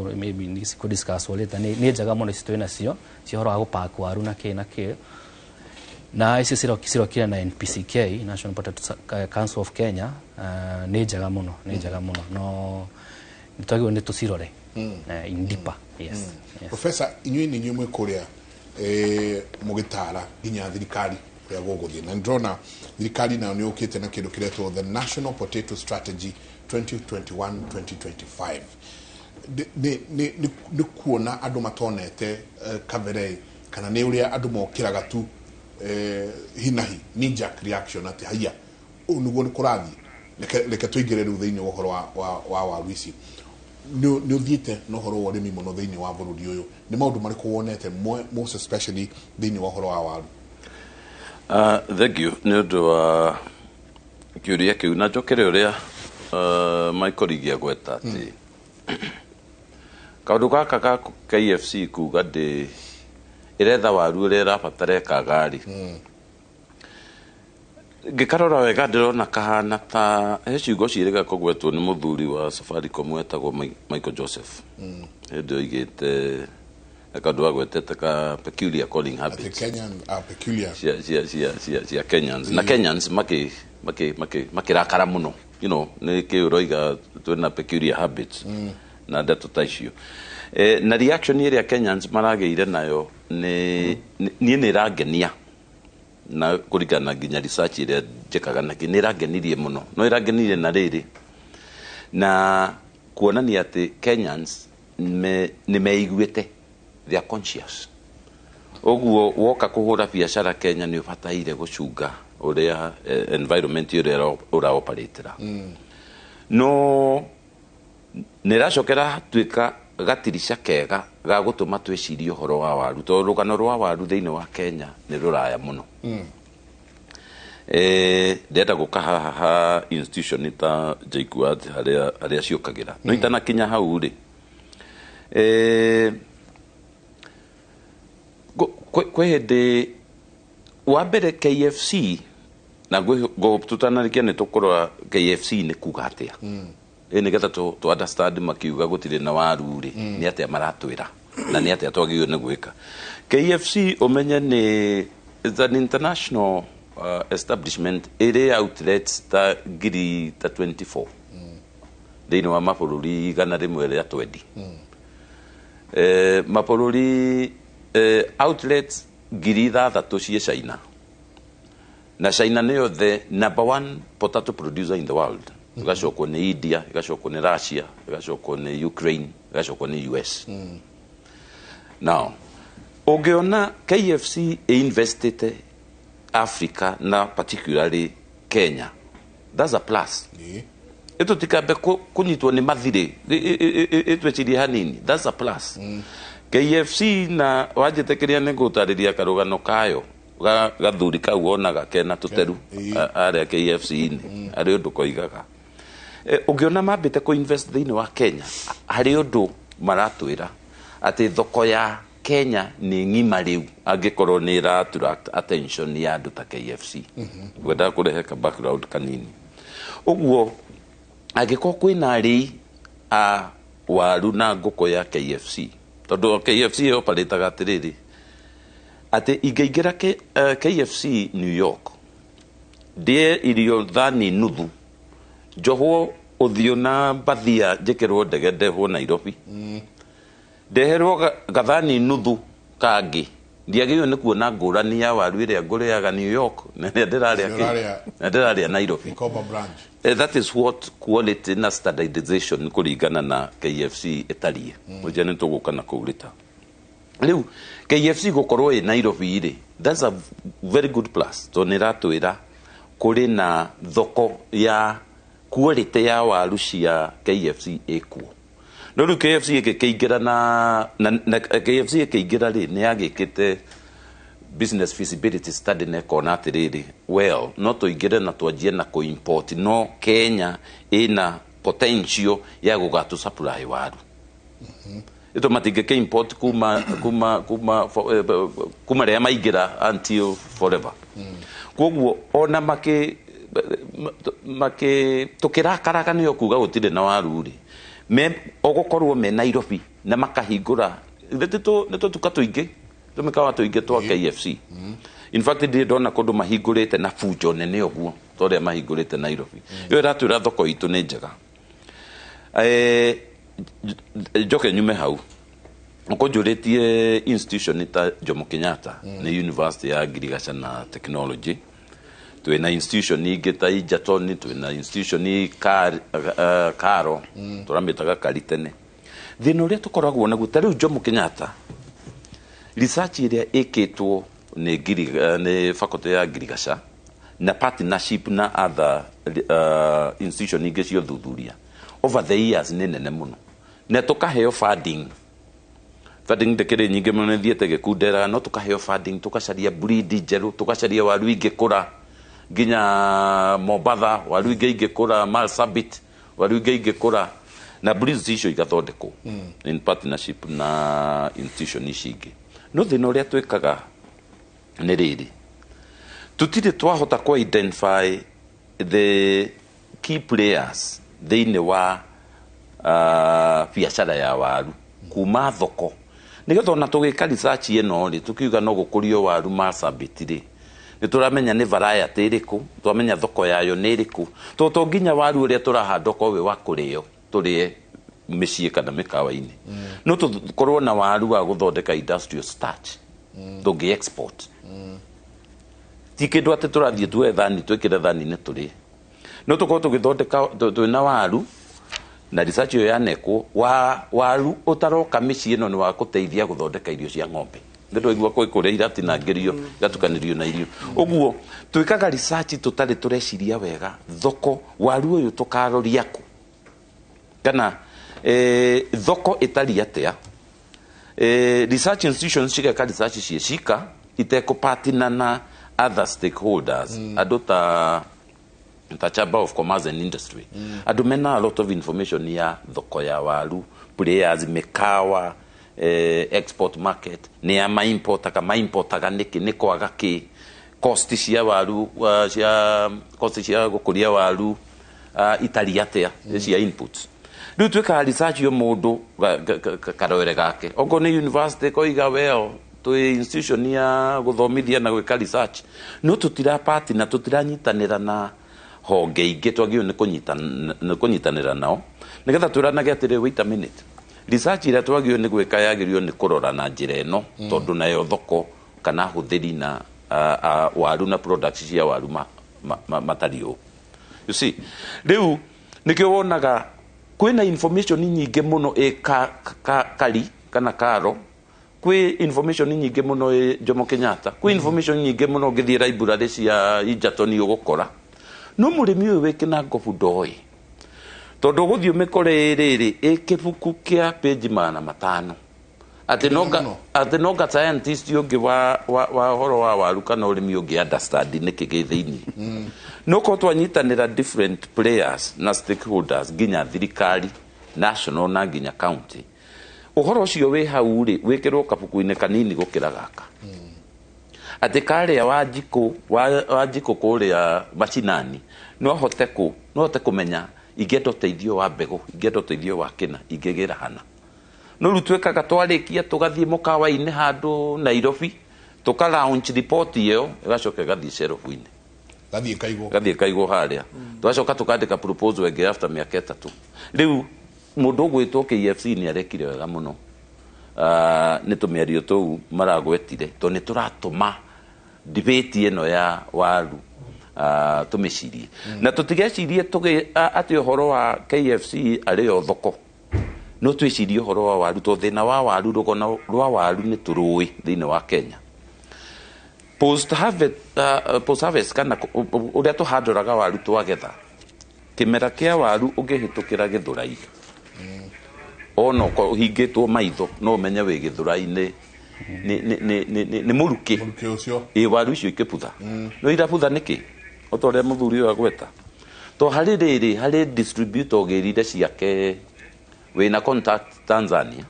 maybe nisi ku discuss later ni jaga mono sito na sio horo ago pa kwaru na ke na isi siro kira na NPCK, National Potato Council of Kenya, ni jaga mono no nitagi wende tusirore indipa yes. Professor inyui ni nyumwe korea mugitara ginya thirikari ya gogothie na ndrona thirikari na ni ukite na kindu kiretwo the National Potato Strategy 2021-2025 ni kuona andu matonete kavere kana ni uria andu mokiraga tu hinahi knee-jerk reaction ati haya unugo ni kurathi leke tuigire ru thiini uhoro wa warwisi ni uthiite no horo wa rimi muno thiini wa bururi uyu ni maundu mariku wonete most especially thiini wa horo wa waru. Thank you ni undu wa kiuria kiu na njokere uria Michael Igia gweta ati kaundu gaka ka KFC kuga ndi iretha waru ria rabatara kagari gikarora wega ndirona kahana ta ciugo ciiriga kogwetwo ni muthuri wa Safaricom wetagwo Michael Joseph ndio igite kaundu agwetete ka peculiar calling habits peculiar cia Kenyans na Kenyans makirakara muno ni kiuroiga twina peculiar habits na ndeto ta icio na reaction iria Kenyans marageire nayo ni ragenia na kurigana ginya research iria njekaga naki ni ragenirie muno no iragenirie na riri na kuonania ati Kenyans ni meiguite they are conscious oguo woka kuhura biashara Kenya ni ubataire gucunga uria environment iria ura operatera no niracokera twika gatirisha kega ga gutuma twicirie horo wa waru to rugano rwa waru thiini wa Kenya ni ruraya muno ndeta gukaha institution ta JKUAT haria ciukagira no itana kinya hau ri kwe hede wa mbere KFC na go tutanarikia ni tukorwa KFC ni kuga atia ni getha to understand makiuga gutire na waru ri ni atia maratwira na ni atia twagio ni gwika KFC umenye ni is an international establishment area outlets ta giri ta 24 thiini wa mabũrũri gana rimwe ria 20 mabũrũri outlets giri thathatũ cie China na China niyo the number 1 potato producer in the world gacokwo ni India gacokwo ni Russia gacokwo ni Ukraine gacokwo ni US now ungiona KFC invested Africa na particularly Kenya that's a plus ito tikabe kunyitwo ni mathire itwecirie hanini that's a plus KFC na wajetekeria ni gutariria karugano kayo gathuri kau onaga kena tuteru aria KFC ni ari undu koigaga ungiona mambite ku invest thiini wa Kenya hari undu maratwira ati thoko ya Kenya ni ngima riu angikorwo ni attract attention ya andu ta KFC gwenda kurehe ka background kanini uguo angikorwo kwina ri waru na nguko ya KFC tondu KFC operataga atiriri ati ingeingira KFC New York die irio thani nuthu njohwo uthio na bathia njikirwo ndege ndehwo Nairobi ndeherwo gathani nuthu kangi ndiagirwo ni kuona ngurani ya waru iria nguriaga New York na ndiraria Nairobi that is what quality na standardization kuringana na KFC itarie mujane tuguka na kuurita riu KFC gukorwo i Nairobi ri that's a very good plus to niratwira kuri na thoko ya quality ya waru cia KFC ekuo no riu KFC ikiingira na KFC ikiingira ri ni agikite business feasibility study ne kona atiriri well no tuingire na twanjie na ku import no Kenya ina potential ya gugatu supply waru ito matige import kuma ria maigira until forever koguo ona make tukirakaraga niyo kuga gutire na waru ri me ogokorwo me Nairobi na makahingura neto tukatuinge tumekawa tuinge twa KFC. In fact ndona kondu mahingurite na fujo nene oguo tore mahingurite Nairobi. Yo ratwira thoko itu ni njega. Joke nyume hau ukonjuretie institution ta Jomo Kenyatta ni University ya Agriculture na Technology. Tuena institution ingi ta Egerton, tuena institution Karo turambitaga Karitene. Thina uria tukoragwo naguo ta riu Jomo Kenyatta research iria ikitwo ni faculty ya Agriculture na partnership na other institution ingi cio thuthuria over the years ni nene muno na tukaheo funding ndekere nyingi muno thiete gikundera no tukaheo funding tukacaria breed njeru tukacaria waru ingikura ginya Mombatha waru ingikura Marsabit waru ingikura na breeds icio igathondekwo in partnership na institution icingi no thina uria twikaga ni riri tutire twahota ku identify the key players thiini wa biacara ya waru kuma thoko nigetha ona tugika research eno ri tukiuga no gukurio waru Marsabit ri ni turamenya ni variety iriku turamenya thoko yayo ni iriku to nginya waru uria turahanda ko we wa kurio turie micii kana mikawa-ini no tukorwo na waru wa guthondeka industrial starch tungi export tikindu ati turathie tuwe thani twikire thani ni turi no tukorwo tugithondeka twina waru na research yo yaneko waru utaroka micii ino ni wa kuteithia guthondeka irio cia ng'ombe ndio igwa kuria irati na ngerio gatukanirio na irio uguo twikaga research tutari tureciria wega thoko waru uyu tukaroria ku kana thoko itari atia research institutions cigeka research cieka iteko partner na other stakeholders adota Chamber of Commerce and Industry adumena a lot of information ya thoko ya waru players mekawa export market ni ya importaga niki kwaga ki cost cia waru cia cost cia gukuria waru itari atia cia inputs riu twika research yo mundu karoere gake ongo ni university koiga weo twi institution ya guthomithia na gwika research no tutira party na tutiranyitanira na honge ingi twagio ni kunyitanira nao nigetha turanage atire wait a minute research ira twagio ni gwika yagirio ni kurora na njira eno tondu nayo thoko kana huthiri na waru na products cia waru matario you see riu nikio wonaga kwina information nyingi muno kari kana Karo kwi information nyingi muno Jomo Kenyatta kwi information nyingi muno ngithie library cia Egerton ugukora no murimi uyu wikina ngobu ndoi tondu guthio mikore riri ikibuku kia page 500 ati noga scientist yongi wa horo wa waru kana urimi ungi understand niki githiini no ko twanyitanira different players na stakeholders ginya thirikari national na ginya county uhoro ucio we hau ri wikirwo kabuku-ini kanini gukira gaka ati kare ya wajiko kuria machinani no hote kumenya igeto teithio wa mbegu igeto teithio wa kina igegira hana no rutwekaga twarikia tugathie mukawa-ini handu Nairobi tuka launch report iyo igacoka gathie shelf-ini gathie kaigo haria twacoka tukandika proposal ege after miaka 3 riu mundu gwitwo KFC ni arekire wega muno ni tumiario tu maragwetire to ni turatuma debate eno ya waru tumicirie na tutigecirie tuge ati uhoro wa KFC ari o thoko no twicirie uhoro wa waru to thina wa waru rugona rwa waru ni turui thina wa Kenya post harvest kana uria tuhanduraga waru twagetha kimera kia waru ungihitukira githurai ono ko hingitwo maitho no menye we githurai ni muruki ucio waru icio ikiputha no iraputha niki otore muthuri uyu agweta to hari distributor gerire ciake wina contact Tanzania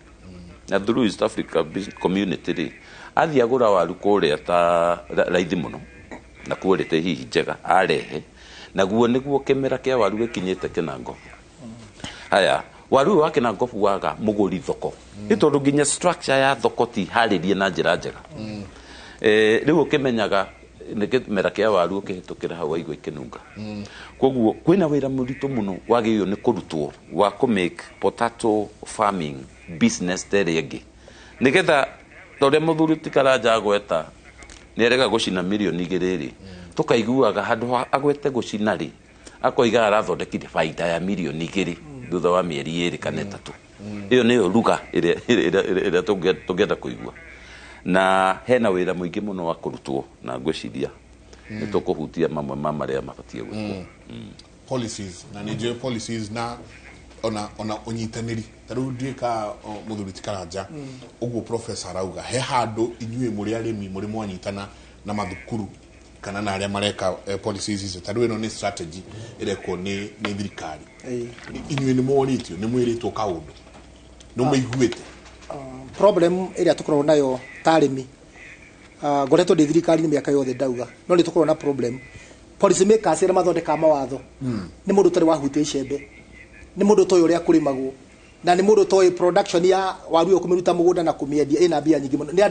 na through East Africa community ri athiagura waru kuria ta raithi muno na quality hihi njega arehe naguo niguo kimera kia waru gikinyite kinango haya waru wake na ngofu waga muguri thoko ni tondu nginya structure ya thoko ti haririe na njira njega riu ukimenyaga nikimera kia waru ukihitukira hau igwa ikinunga koguo kwina wira muritu muno wagiyo ni kurutwo wa ku make potato farming business terege nigetha tore muthuri tikaraja gweta ni erega gucina milioni 2 tukaiguaga handu agwete gucina ri akoiga arathondekire faida ya milioni 2 thutha wa mieri 2 kana 3 iyo niyo ruga ire tungenda kuigua na hena wira muingi muno wa kurutwo na ngwiciria ni tukuhutia mamwe maria mabatie gwikwo policies na ni policies na ona unyitaniri taru ndika muthuri tikaraja uguo professor auga he handu inyue muri arimi muri mwanyitana na mathukuru kana na aria mareka policies izo taru ino ni strategy ireko ni thirikari inyue ni mworitio ni mwiritwo kaundu no meiguite problem iria tukorwo nayo tarimi ngoretwo ndi thirikari ni miaka yothe ndauga no ni tukorwo na problem policy makers ira mathondeka mawatho ni mundu tari wahutia icembe ni mundu toyo uria kurimagwo na ni mundu toy production ya waru kumiruta mugunda na kumiendia ina bia nyingi muno ni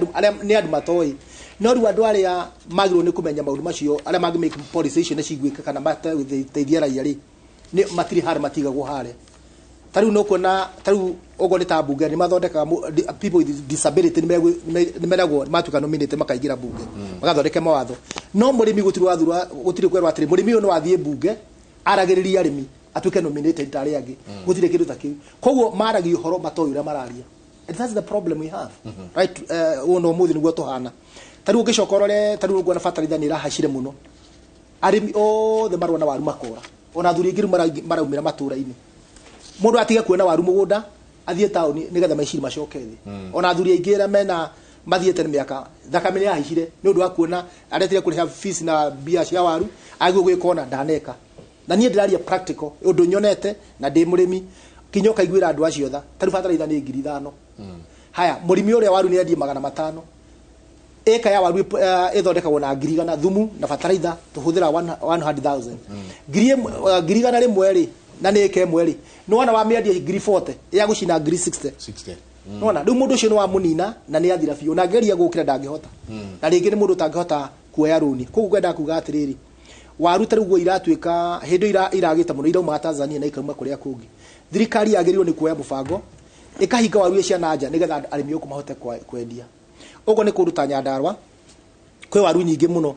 andu matoi no ru andu aria magirwo ni kumenya maundu macio aria magi make policy icio ni cigwika kana mateithia raia ri ni matiri har matigagwo hare tariu no kuona tariu ogo ni ta bunge ni mathondeka people with disability ni meragwo matuka nominate makaigira bunge magathondeka mawatho no murimi gutiri kwerwa atiri murimi no athie bunge aragiriria arimi atuke nominated tari angi gutire kindu takiu koguo maragi horo matoyura mararia and that's the problem we have right uno muthi niguo tuhana tariu ngicokorore tariu ngwana fatalitha ni rahacire muno arimi the marwa na waru makora ona thuri ngiru maraumira matura-ini mundu atige kuona waru mugunda athie tauni nigetha maiciri macoke thi ona thuri aingira mena mathiete ni miaka thakame ni yahicire ni undu wa kuona aretire kuriha fees na bia cia waru agwe gwikona ndaneka na nie ndiraria practical undu nyonete na ndi murimi kinyoka igwira andu acio tha tari fatalitha ni 5,000 haya murimi uria waru ni endie 500 eka ya waru ithondekagwo na ngirigana thumu na fatalitha tuhuthira 100,000 ngirigana rimwe ri na ni eke mweri no wana wa miendia 40 ya gucina 60 nona riu mundu ucio no wa munina na ni athira biu na ngeria gukira ndangihota na ringi ni mundu tangihota kuoya runi koguo kwenda kuga atiriri waru tarugo iratuika hindo iragita muno irauma Tanzania na ikauma kuria kungi thirikari yagirirwo ni kuoya mubango ikahinga waru icio na nja nigetha arimi uku mahote kwendia ugo ni kuruta Nyandarua kwe waru nyingi muno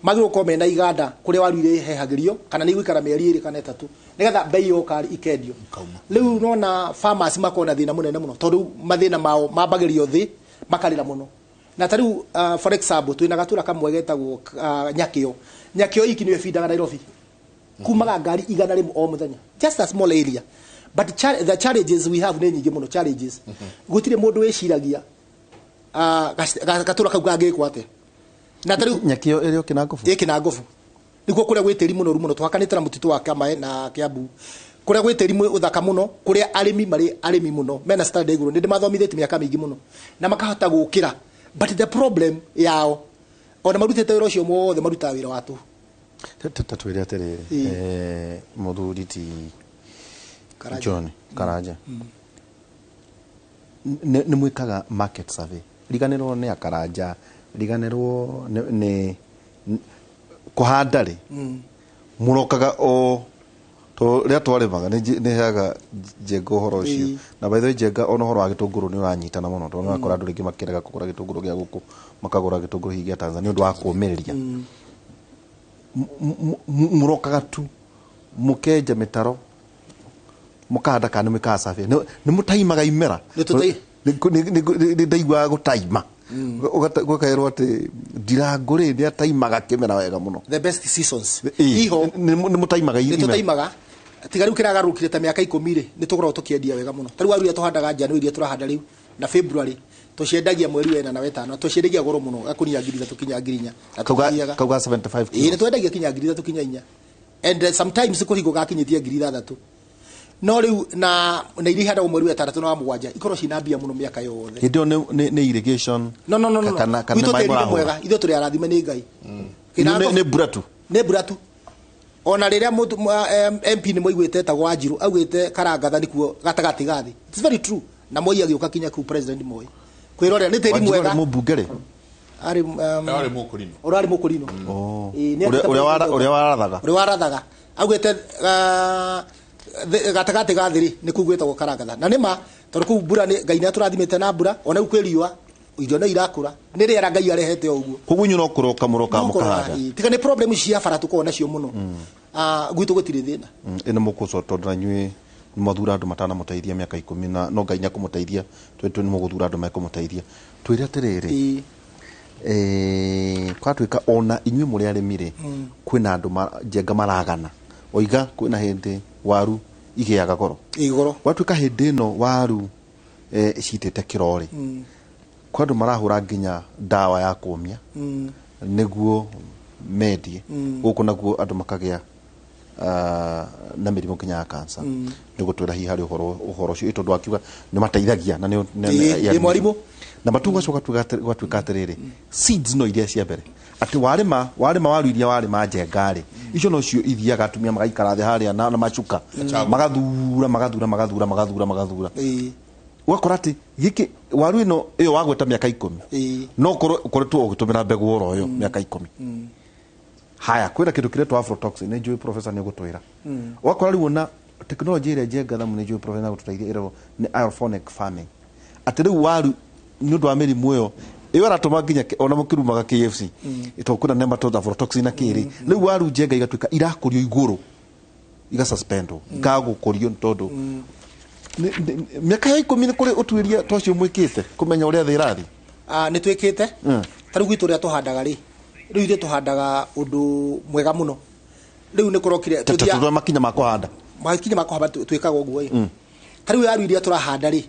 magiro kome na iganda kuri waru ire hehagirio kana ni gwikara mieri 2 kana 3 nigetha bei yokari ikendio riu nona farmers makona thina munene muno tondu mathina mao mabagirio thi makarira muno na tariu for example tuina gatura kamwe getagwo nyakio iki niwe feedaga Nairobi kumaga ngari igana rimu o muthenya just a small area but the challenges we have ni nyingi muno challenges gutire mundu wiciragia gatura kau gangikwo ate na tariu nyakio irio kinangofu niguo kuria gwitiri muno twakanite na mutitu wa Kamae na Kiambu kuria gwitiri uthaka muno kuria arimi mari arimi muno mena standard iguru ndi mathomithitie miaka mingi muno na makahota gukira but the problem yao ona marutete wira ucio mothe maruta wira watu tatwire atiri muthuri ti John Karanja ni mwikaga market survey riganirwo ni Akaranja riganirwo ni kuhanda ri murokaga o to ria twarimaga ni haga jengo horo ucio na by the way jenga ono horo wa gitunguru ni wanyitana muno to no akora andu ringi makiraga kugura gitunguru gia guku makagura gitunguru higi ya Tanzania ndu wa kuumiriria murokaga tu mukenja mitaro mukahanda kana mikasafe ni mutaimaga imera ni ndaigwa gutaima ugakairwo ati ndiranguri ni ataimaga kimera wega muno the best seasons iho ni mutaimaga imera ni tutaimaga tiga riu kiragarukire ta miaka 10 ri ni tukorwo tukiendia wega muno tari waru ya tuhandaga January turahanda riu na February tuciendagia mweri wena na wetano tuciendagia goro muno akunia ngiri tukinya ngirinya kauga 75 ni twendagia kinya ngiri tukinya inya and sometimes kuhigo gakinyitia ngiri 6 no riu na iri hada mweri wa 3 na 7 ikoro cina mbia muno miaka yothe hindo ni irrigation no kana mwega itho turi arathime ni ngai ni buratu ona riria MP ni moigwete ta Wanjiru augite Karangatha nikuo gatagati gathi. It's very true. Na Moi agioka kinya ku president Moi. Kwirorera ni tiri mwega. Wanjiru mbungere. Ari Mukurino. Urari Mukurino. Uria warathaga. Uria warathaga. Augite gatagati gathiri ni kugwetagwo Karangatha. Na nima tondu ku mbura ni Ngai ni aturathimite na mbura ona ukwiriwa irio no irakura ni riera Ngai arehete uguo. Koguo nyuno kuroka mukahanda. Tika ni problem cia bara tuko nacio muno. Gwitu gutire thina. Ina mukuco tondu na nyui mathura andu matana muteithia miaka 10 na no Ngai nyakumuteithia twetu ni muguthura andu mekumuteithia twire atiriri kwatuika ona inyui muri arimire kwina andu jenga maragana oiga kwina hindi waru igiaga goro igoro kwatuika hindi no waru citete kirori kwandu marahura nginya dawa ya kumia niguo medie guku naguo andu makagia na mirimo kinya ya cancer niguo twira hi hari uhoro ucio tondu akiuga ni mateithagia na ni mwarimu na matuga coka twatuika atiriri seeds no iria cia mbere ati warima waru iria warima njengari icio no cio ithiaga atumia magaikara the haria na machuka magathura wakora ati giki waru ino iyo wagweta miaka 10 no koretwo ugitumira mbegu oro yo miaka 10 haya kwira kindu kire to aflatoxin ne joy professor ne gutwira wakora riu na technology ire jenga mu ne joy professor gututaithia iro ni aeroponic farming ati riu waru nundu wa mirimu iyo iyo aratuma nginya ona mukirumaga KFC itokuna nemba to aflatoxin na kiri riu waru jenga igatuika irakurio iguru iga suspendo gagukurio tondu miaka 10 kuri utwiria tocio mwikite kumenya uria thirathi ni twikite taru gwitu ria tuhandaga ri riu ire tuhandaga undu mwega muno riu ni kurokire tuthia makinya makuhanda twikaga uguo taru yaru iria turahanda ri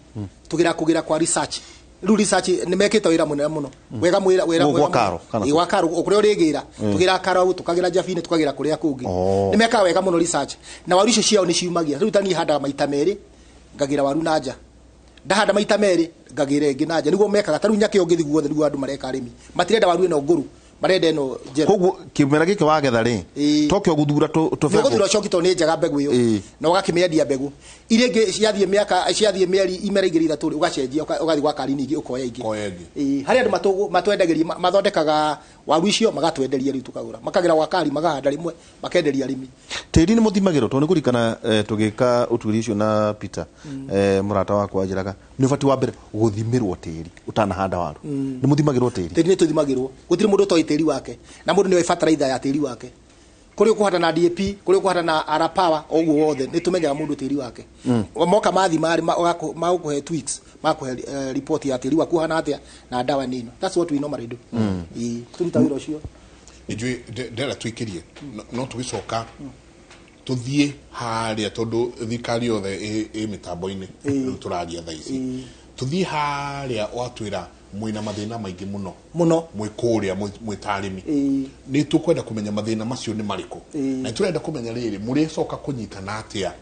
kugira kwa research riu research ni mekite wira munene muno wega wira gwakaro ukuria urigira tugira karo tukagira jafine tukagira kuria kungi ni meka wega muno research na waru icio ciao ni ciumagia riu tani handa maita meri ngagira waru nanja ndahanda maita meri ngagira ingi nanja niguo mekaga taru nyake ongithi guothe niguo andu mareka arimi matirenda waru ino nguru marenda ino jero koguo kimera giki wagetha ri tokyo guthura to guthura coki to ni njega mbegu iyo na ugakimiendia mbegu iria ingi ciathie mieri imera igiri ithatu ugacenjia ugathi gwa kari ningi ukoya ingi hari andu matwendagiria mathondekaga waru icio magatwenderia riu tukagura makagira gwa kari magahanda rimwe makenderia arimi tiri ni muthimagiro to ni kurikana tugika utwiri icio na Peter murata wakwa njiraga ni fati wa mbere guthimirwo tiri utanahanda waru ni muthimagiro tiri ni tuthimagirwo gutiri mundu to tiri wake na mundu ni fertilizer ya tiri wake kuri ukuhanda na DAP kuri ukuhanda na arapawa oguo wothe ni tumenyaga mundu tiri wake moka mathi mari magukuhe tweaks makuhe report ya tiri waku hana atia na dawa nino that's what we normally do turuta wiro cio ijui ndera twikirie no tugicoka tuthie haria tondu thikari yothe mitambo-ini riu turaria thaa ici tuthie haria watwira mwina mathina maingi muno mwikuria mwitarimi ni tukwenda kumenya mathina macio ni mariko na turenda kumenya riri muri coka kunyitana atia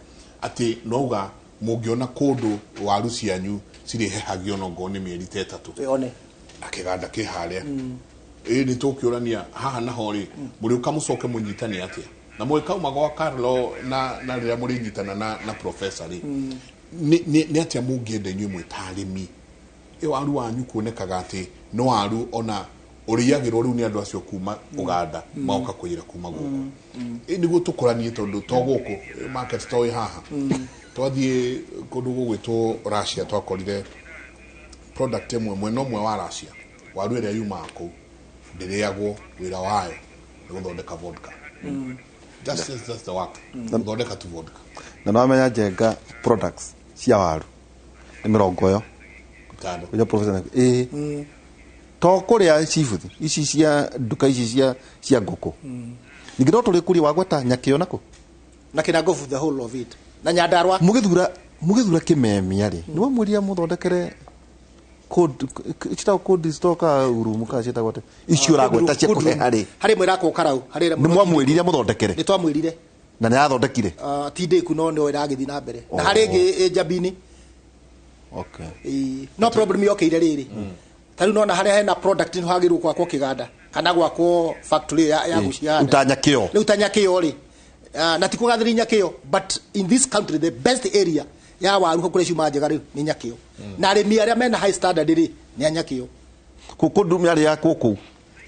ati nouga mungiona kundu waru cianyu ciri hehagio no ngoni mieri 3 one akiganda kiharia ni tukiurania haha na hori muri ukamucoke munyitani atia na mweka magwa Carlo na rira muri nyitana na professor ni atia mungiende nyu mwitarimi waru wanyu kuonekaga ati no waru ona uriyagirwo riu ni andu acio kuma Uganda mauka kuyira kuma guko niguo tukuranie tondu to guku market to haha twathie kundu gugwitwo Russia twakorire product imwe mweno mwe wa Russia waru iria yuma ku ndiriagwo wira wayo ni guthondeka vodka that's the work guthondeka tu vodka na no amenya jenga products cia waru ni mirongo yo kuja professor to kuria seafood ici cia duka ici cia ngoko ningiro tuli kuri wagweta nyakio nako na kina go for the whole of it na nyandarwa mugithura kimemia ri ni mwamuria muthondekere code ichita code stoka urumuka chita gote icio ragweta cia kuhe hari mwira ko karau hari ni mwamwirire muthondekere ni twamwirire na ni athondekire tinde ku no ni iragithi na mbere na hari ngi jabini no problem yoke ire riri taru no na hari hena product ni hagiru kwa kiganda kana gwa ko factory ya guciana utanyakio ri na tiko gathiri Nyakio, but in this country the best area ya waru kure ciuma njega ri ni Nyakio na arimi aria mena high standard ri ni Nyakio kuku ndumi ari ya kuku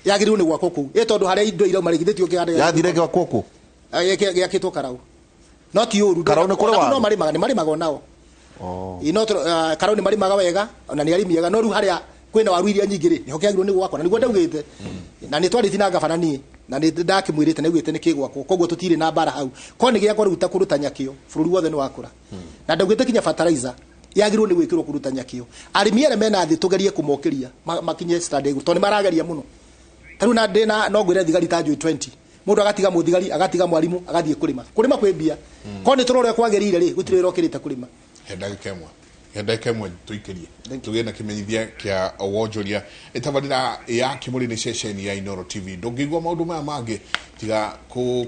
yagirirwo ni gwa kuku tondu haria indo ira marigithitio kianda yathire gwa kuku yakitwo Karau not yoru Karau ni kure wa no marimaga nao not Karau ni marimaga wega na ni arimiaga no ru haria kwina waru iria nyingi ri niho kiagirwo ni gwakwa na niguo ndaugite na ni twari thina gabana ni na ni ndakimwirite na gwite ni kigwakwo koguo tutire na bara hau ko ni giakwa ruta kuruta Nyakio bururi wothe ni wakura na ndagwite kinya fertilizer yagirwo ni gwikirwo kuruta Nyakio arimi ara mena thi tugerie kumokeria makinye standard to ni marageria muno taru na ndina no gwire thigari ta 20 mundu agatiga muthigari agatiga mwarimu agathie kurima kwe bia ko ni turore kwagirire ri gutire rokirite kurima henda kemwe tuikirie tugena kimenyithia kia wonjoria itabarira ya kimuri ni session ya Inoro TV ndungigwa maundu maya mangi tiga ku